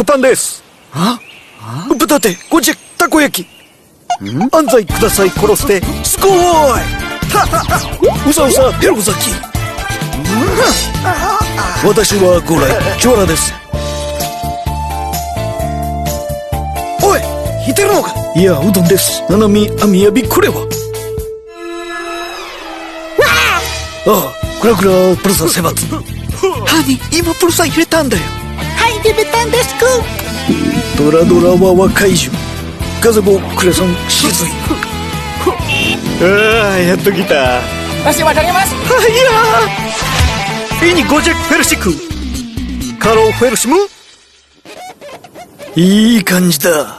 パンです。豚手、ゴチェ、たこ焼き。安西ください、殺して、すごーい。うさうさ、ヘロザキ。私はゴライ、チョラです。おい、引いてるのか。いや、うどんです。ななみ、あみやび、これは。ああ、クラクラ、プルサセバツ。ハニー、今プルサ入れたんだよ。はい、デベタンデスク。ドラドラは若い獣。風子、クレソン、シズイ。ああ、やっと来た。masihわかります。いやー。イニゴジェクフェルシク。カロフェルシム。いい感じだ。